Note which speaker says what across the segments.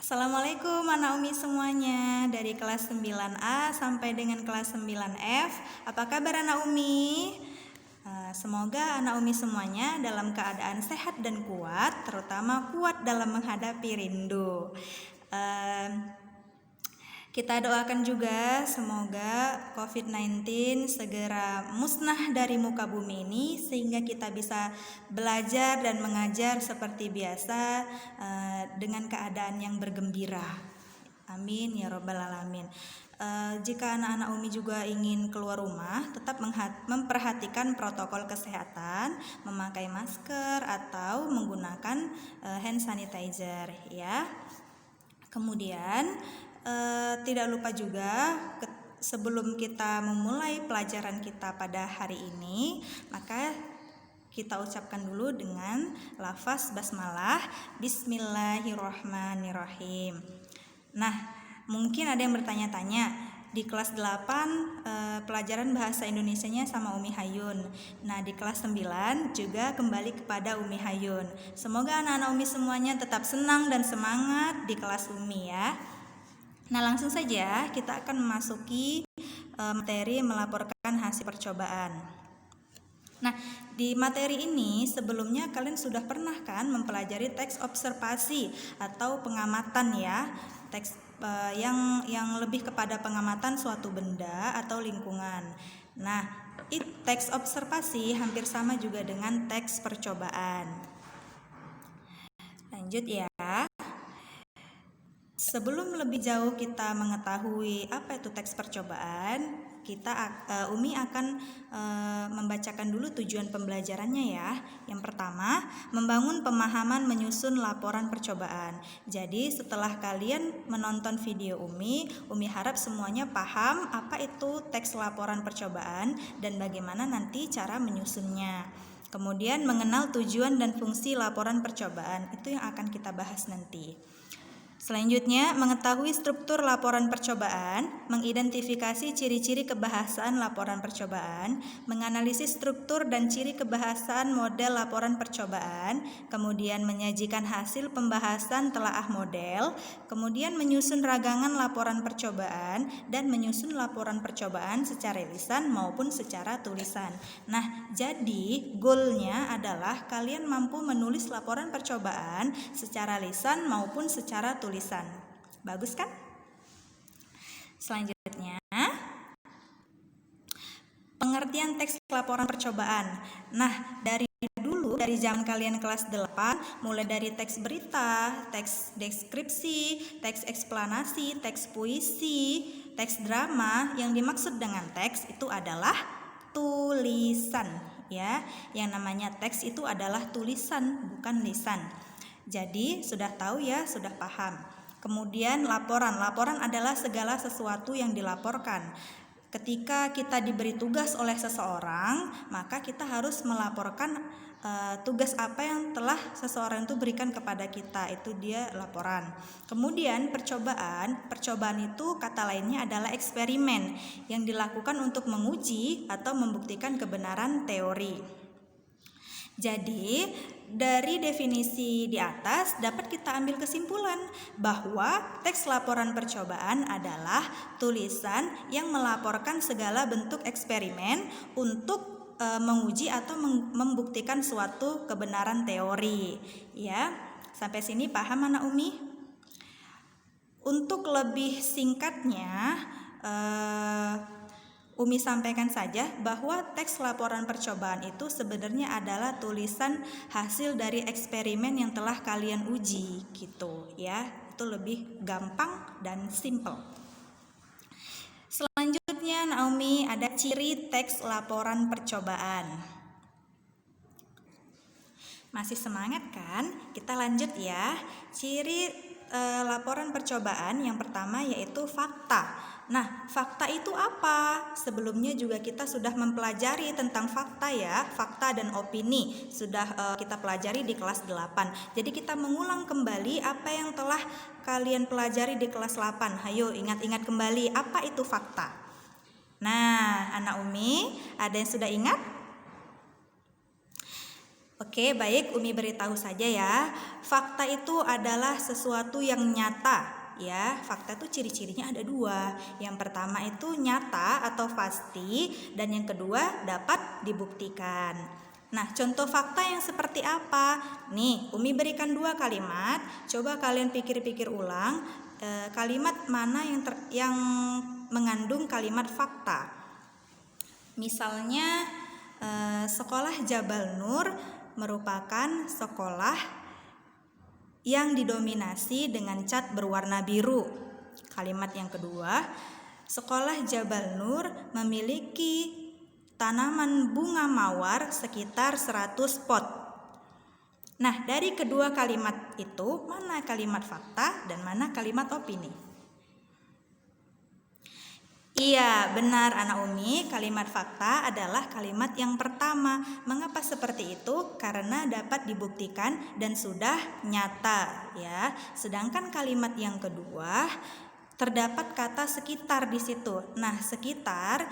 Speaker 1: Assalamualaikum anak Umi semuanya, dari kelas 9A sampai dengan kelas 9F. Apa kabar anak Umi? Semoga anak Umi semuanya dalam keadaan sehat dan kuat, terutama kuat dalam menghadapi rindu. Kita doakan juga semoga COVID-19 segera musnah dari muka bumi ini, sehingga kita bisa belajar dan mengajar seperti biasa dengan keadaan yang bergembira. Amin ya robbal alamin. Jika anak-anak Umi juga ingin keluar rumah, tetap memperhatikan protokol kesehatan, memakai masker atau menggunakan hand sanitizer ya. Kemudian tidak lupa juga sebelum kita memulai pelajaran kita pada hari ini, maka kita ucapkan dulu dengan lafaz basmalah, Bismillahirrahmanirrahim. Nah, mungkin ada yang bertanya-tanya, di kelas 8 pelajaran bahasa Indonesianya sama Umi Hayun. Nah, di kelas 9 juga kembali kepada Umi Hayun. Semoga anak-anak Umi semuanya tetap senang dan semangat di kelas Umi ya. Nah, langsung saja kita akan memasuki materi melaporkan hasil percobaan. Nah, di materi ini sebelumnya kalian sudah pernah kan mempelajari teks observasi atau pengamatan ya. Teks yang lebih kepada pengamatan suatu benda atau lingkungan. Nah, teks observasi hampir sama juga dengan teks percobaan. Lanjut ya. Sebelum lebih jauh kita mengetahui apa itu teks percobaan, Umi akan membacakan dulu tujuan pembelajarannya ya. Yang pertama, membangun pemahaman menyusun laporan percobaan. Jadi setelah kalian menonton video Umi harap semuanya paham apa itu teks laporan percobaan dan bagaimana nanti cara menyusunnya. Kemudian mengenal tujuan dan fungsi laporan percobaan, itu yang akan kita bahas nanti. Selanjutnya, mengetahui struktur laporan percobaan, mengidentifikasi ciri-ciri kebahasaan laporan percobaan, menganalisis struktur dan ciri kebahasaan model laporan percobaan, kemudian menyajikan hasil pembahasan telaah model, kemudian menyusun ragangan laporan percobaan, dan menyusun laporan percobaan secara lisan maupun secara tulisan. Nah, jadi goalnya adalah kalian mampu menulis laporan percobaan secara lisan maupun secara tulisan. Bagus kan? Selanjutnya, pengertian teks laporan percobaan. Nah, dari zaman kalian kelas 8, mulai dari teks berita, teks deskripsi, teks eksplanasi, teks puisi, teks drama, yang dimaksud dengan teks itu adalah tulisan ya. Yang namanya teks itu adalah tulisan, bukan lisan. Jadi sudah tahu ya, sudah paham. Kemudian laporan adalah segala sesuatu yang dilaporkan. Ketika kita diberi tugas oleh seseorang, maka kita harus melaporkan tugas apa yang telah seseorang itu berikan kepada kita, itu dia laporan. Kemudian percobaan itu kata lainnya adalah eksperimen yang dilakukan untuk menguji atau membuktikan kebenaran teori. Jadi, dari definisi di atas dapat kita ambil kesimpulan bahwa teks laporan percobaan adalah tulisan yang melaporkan segala bentuk eksperimen untuk menguji atau membuktikan suatu kebenaran teori. Ya, sampai sini paham anak Umi? Untuk lebih singkatnya, Umi sampaikan saja bahwa teks laporan percobaan itu sebenarnya adalah tulisan hasil dari eksperimen yang telah kalian uji gitu ya. Itu lebih gampang dan simple. Selanjutnya Naomi ada ciri teks laporan percobaan. Masih semangat kan? Kita lanjut ya. Ciri laporan percobaan yang pertama yaitu fakta. Nah, fakta itu apa? Sebelumnya juga kita sudah mempelajari tentang fakta ya, fakta dan opini. Sudah kita pelajari di kelas 8. Jadi kita mengulang kembali apa yang telah kalian pelajari di kelas 8. Hayo ingat-ingat kembali apa itu fakta. Nah, anak Umi, ada yang sudah ingat? Oke, baik, Umi beritahu saja ya. Fakta itu adalah sesuatu yang nyata. Ya, fakta itu ciri-cirinya ada dua. Yang pertama itu nyata atau pasti, dan yang kedua dapat dibuktikan. Nah, contoh fakta yang seperti apa? Nih, Umi berikan dua kalimat. Coba kalian pikir-pikir ulang. Kalimat mana yang mengandung kalimat fakta? Misalnya, sekolah Jabal Nur merupakan sekolah yang didominasi dengan cat berwarna biru. Kalimat yang kedua, sekolah Jabal Nur memiliki tanaman bunga mawar sekitar 100 pot. Nah, dari kedua kalimat itu, mana kalimat fakta dan mana kalimat opini? Iya, benar Anak Umi, kalimat fakta adalah kalimat yang pertama. Mengapa seperti itu? Karena dapat dibuktikan dan sudah nyata, ya. Sedangkan kalimat yang kedua terdapat kata sekitar di situ. Nah, sekitar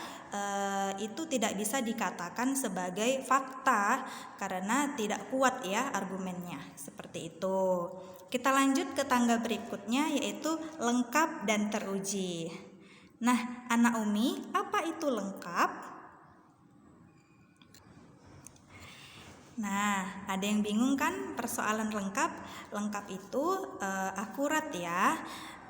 Speaker 1: itu tidak bisa dikatakan sebagai fakta karena tidak kuat ya argumennya. Seperti itu. Kita lanjut ke tangga berikutnya, yaitu lengkap dan teruji. Nah, Anak Umi, apa itu lengkap? Nah, ada yang bingung kan persoalan lengkap? Lengkap itu akurat ya.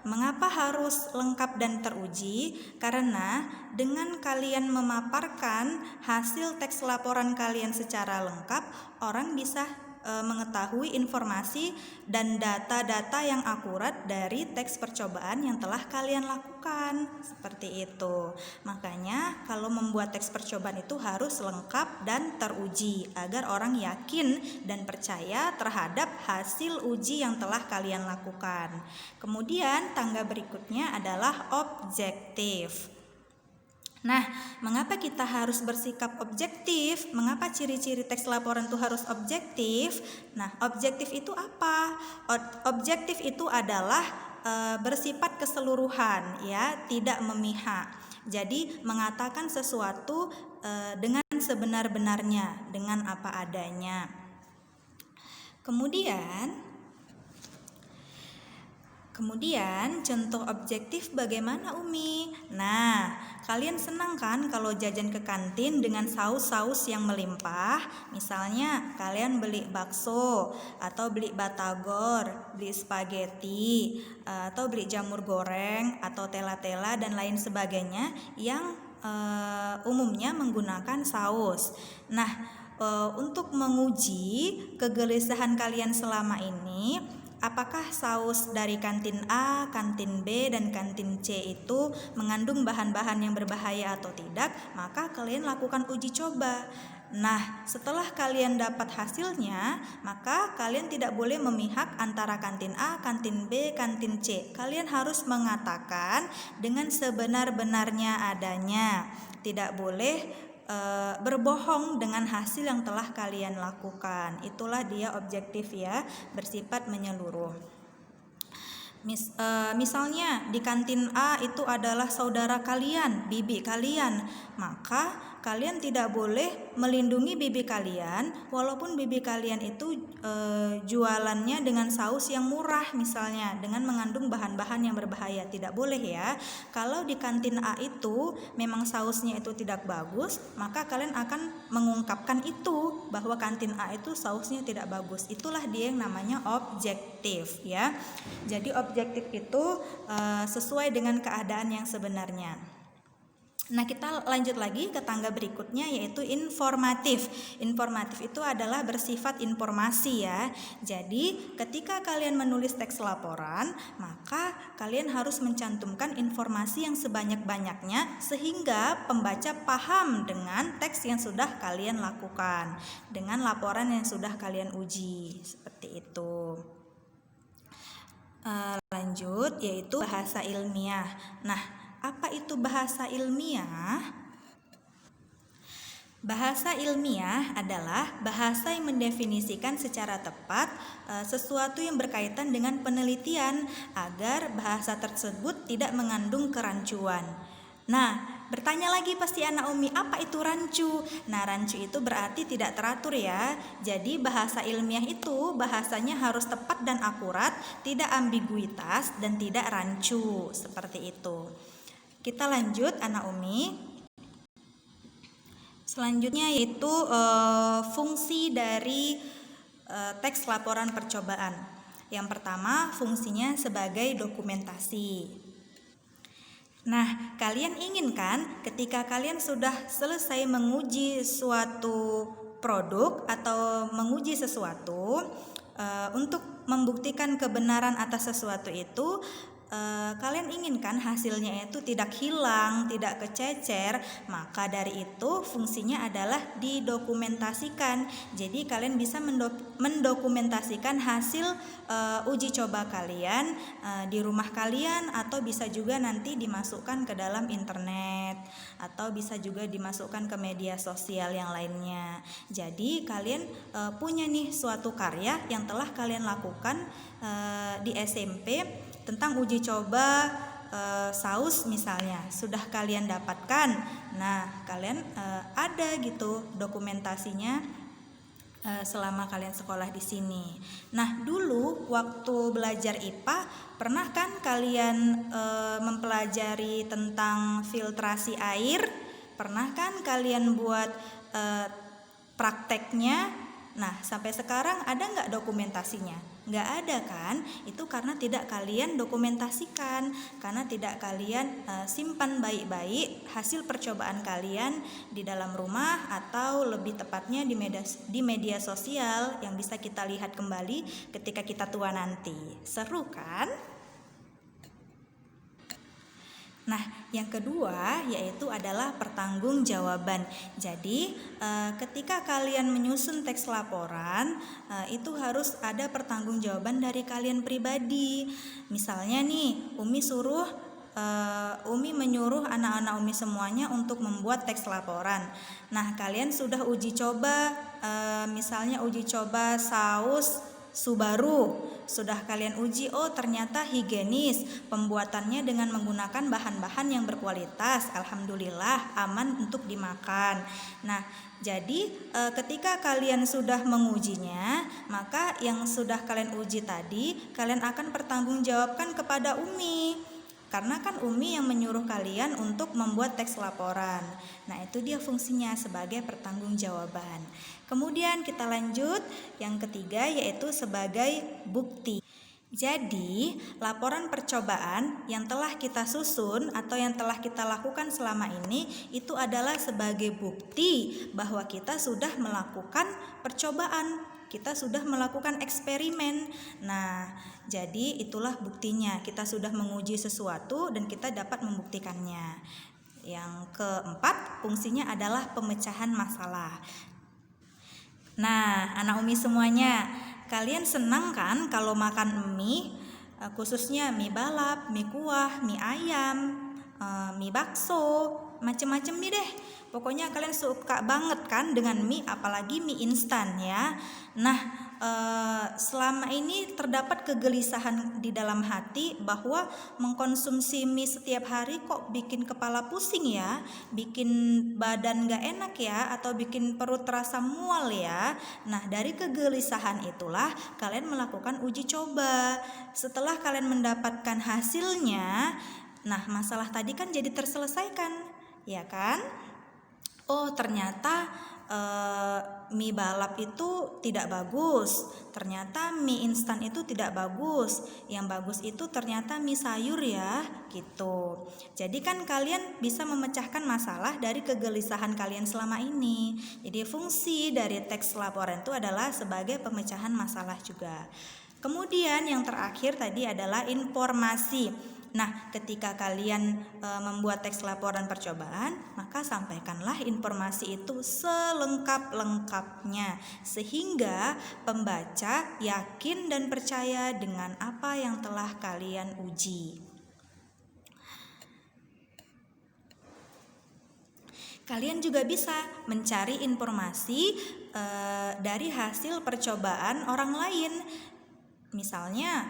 Speaker 1: Mengapa harus lengkap dan teruji? Karena dengan kalian memaparkan hasil teks laporan kalian secara lengkap, orang bisa mengetahui informasi dan data-data yang akurat dari teks percobaan yang telah kalian lakukan. Seperti itu. Makanya kalau membuat teks percobaan itu harus lengkap dan teruji agar orang yakin dan percaya terhadap hasil uji yang telah kalian lakukan. Kemudian tangga berikutnya adalah objektif. Nah, mengapa kita harus bersikap objektif? Mengapa ciri-ciri teks laporan itu harus objektif? Nah, objektif itu apa? Objektif itu adalah bersifat keseluruhan, ya, tidak memihak. Jadi, mengatakan sesuatu dengan sebenar-benarnya, dengan apa adanya. Kemudian contoh objektif bagaimana Umi? Nah, kalian senang kan kalau jajan ke kantin dengan saus-saus yang melimpah? Misalnya kalian beli bakso, atau beli batagor, beli spaghetti, atau beli jamur goreng, atau tela-tela dan lain sebagainya yang umumnya menggunakan saus. Nah, untuk menguji kegelisahan kalian selama ini, apakah saus dari kantin A, kantin B, dan kantin C itu mengandung bahan-bahan yang berbahaya atau tidak? Maka kalian lakukan uji coba. Nah, setelah kalian dapat hasilnya, maka kalian tidak boleh memihak antara kantin A, kantin B, kantin C. Kalian harus mengatakan dengan sebenar-benarnya adanya. Tidak boleh berbohong dengan hasil yang telah kalian lakukan. Itulah dia objektif ya, bersifat menyeluruh. Misalnya di kantin A itu adalah saudara kalian, bibi kalian, maka kalian tidak boleh melindungi bibi kalian walaupun bibi kalian itu jualannya dengan saus yang murah misalnya, dengan mengandung bahan-bahan yang berbahaya. Tidak boleh ya. Kalau di kantin A itu memang sausnya itu tidak bagus, maka kalian akan mengungkapkan itu, bahwa kantin A itu sausnya tidak bagus. Itulah dia yang namanya objektif ya. Jadi objektif itu sesuai dengan keadaan yang sebenarnya. Nah, kita lanjut lagi ke tangga berikutnya, yaitu informatif. Informatif itu adalah bersifat informasi ya. Jadi ketika kalian menulis teks laporan, maka kalian harus mencantumkan informasi yang sebanyak-banyaknya sehingga pembaca paham dengan teks yang sudah kalian lakukan, dengan laporan yang sudah kalian uji. Seperti itu. Lanjut, yaitu bahasa ilmiah. Nah, apa itu bahasa ilmiah? Bahasa ilmiah adalah bahasa yang mendefinisikan secara tepat sesuatu yang berkaitan dengan penelitian agar bahasa tersebut tidak mengandung kerancuan. Nah, bertanya lagi pasti anak Umi, apa itu rancu? Nah, rancu itu berarti tidak teratur ya. Jadi bahasa ilmiah itu bahasanya harus tepat dan akurat, tidak ambiguitas dan tidak rancu, seperti itu. Kita lanjut anak Umi. Selanjutnya yaitu fungsi dari teks laporan percobaan. Yang pertama, fungsinya sebagai dokumentasi. Nah, kalian inginkan ketika kalian sudah selesai menguji suatu produk atau menguji sesuatu, untuk membuktikan kebenaran atas sesuatu itu, kalian inginkan hasilnya itu tidak hilang, tidak kececer, maka dari itu fungsinya adalah didokumentasikan. Jadi kalian bisa mendokumentasikan hasil uji coba kalian di rumah kalian, atau bisa juga nanti dimasukkan ke dalam internet, atau bisa juga dimasukkan ke media sosial yang lainnya. Jadi kalian punya nih suatu karya yang telah kalian lakukan di SMP tentang uji coba saus misalnya, sudah kalian dapatkan. Nah, kalian ada gitu dokumentasinya selama kalian sekolah di sini. Nah, dulu waktu belajar IPA, pernah kan kalian mempelajari tentang filtrasi air? Pernah kan kalian buat prakteknya? Nah, sampai sekarang ada nggak dokumentasinya? Nggak ada kan? Itu karena tidak kalian dokumentasikan, karena tidak kalian simpan baik-baik hasil percobaan kalian di dalam rumah, atau lebih tepatnya di media sosial yang bisa kita lihat kembali ketika kita tua nanti. Seru kan? Nah, yang kedua yaitu adalah pertanggungjawaban. Jadi, ketika kalian menyusun teks laporan, itu harus ada pertanggungjawaban dari kalian pribadi. Misalnya nih, Umi menyuruh anak-anak Umi semuanya untuk membuat teks laporan. Nah, kalian sudah uji coba, misalnya uji coba saus Subaru, sudah kalian uji, oh ternyata higienis, pembuatannya dengan menggunakan bahan-bahan yang berkualitas, alhamdulillah aman untuk dimakan. Nah, jadi ketika kalian sudah mengujinya, maka yang sudah kalian uji tadi kalian akan pertanggungjawabkan kepada Umi, karena kan Umi yang menyuruh kalian untuk membuat teks laporan. Nah, itu dia fungsinya sebagai pertanggungjawaban. Kemudian kita lanjut yang ketiga yaitu sebagai bukti. Jadi, laporan percobaan yang telah kita susun atau yang telah kita lakukan selama ini itu adalah sebagai bukti bahwa kita sudah melakukan percobaan, kita sudah melakukan eksperimen. Nah, jadi itulah buktinya, kita sudah menguji sesuatu dan kita dapat membuktikannya. Yang keempat, fungsinya adalah pemecahan masalah. Nah, anak Umi semuanya, kalian senang kan kalau makan mie, khususnya mie balap, mie kuah, mie ayam, mie bakso, macem-macem mie deh. Pokoknya kalian suka banget kan dengan mie, apalagi mie instan ya. Nah, selama ini terdapat kegelisahan di dalam hati bahwa mengkonsumsi mie setiap hari kok bikin kepala pusing ya, bikin badan gak enak ya, atau bikin perut terasa mual ya. Nah, dari kegelisahan itulah kalian melakukan uji coba. Setelah kalian mendapatkan hasilnya, nah masalah tadi kan jadi terselesaikan, ya kan? Oh, ternyata mie balap itu tidak bagus, ternyata mie instan itu tidak bagus, yang bagus itu ternyata mie sayur ya, gitu. Jadi kan kalian bisa memecahkan masalah dari kegelisahan kalian selama ini. Jadi fungsi dari teks laporan itu adalah sebagai pemecahan masalah juga. Kemudian yang terakhir tadi adalah informasi. Nah, ketika kalian membuat teks laporan percobaan, maka sampaikanlah informasi itu selengkap-lengkapnya sehingga pembaca yakin dan percaya dengan apa yang telah kalian uji. Kalian juga bisa mencari informasi dari hasil percobaan orang lain. Misalnya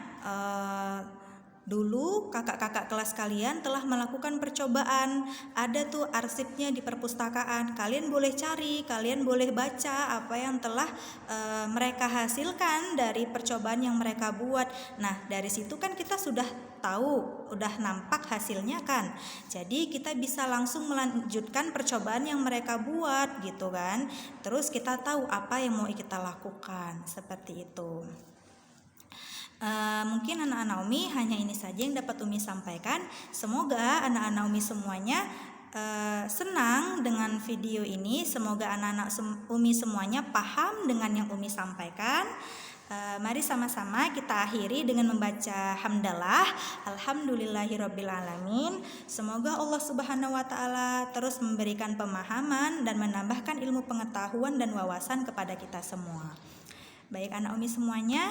Speaker 1: Dulu kakak-kakak kelas kalian telah melakukan percobaan, ada tuh arsipnya di perpustakaan. Kalian boleh cari, kalian boleh baca apa yang telah mereka hasilkan dari percobaan yang mereka buat. Nah, dari situ kan kita sudah tahu, udah nampak hasilnya kan. Jadi kita bisa langsung melanjutkan percobaan yang mereka buat gitu kan. Terus kita tahu apa yang mau kita lakukan, seperti itu. Mungkin anak-anak Umi hanya ini saja yang dapat Umi sampaikan. Semoga anak-anak Umi semuanya senang dengan video ini. Semoga anak-anak Umi semuanya paham dengan yang Umi sampaikan. Mari sama-sama kita akhiri dengan membaca hamdalah. Alhamdulillahirobbilalamin. Semoga Allah Subhanahu wa taala terus memberikan pemahaman dan menambahkan ilmu pengetahuan dan wawasan kepada kita semua. Baik anak Umi semuanya,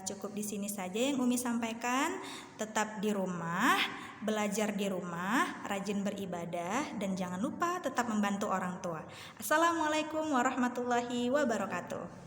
Speaker 1: cukup di sini saja yang Umi sampaikan. Tetap di rumah, belajar di rumah, rajin beribadah, dan jangan lupa tetap membantu orang tua. Assalamualaikum warahmatullahi wabarakatuh.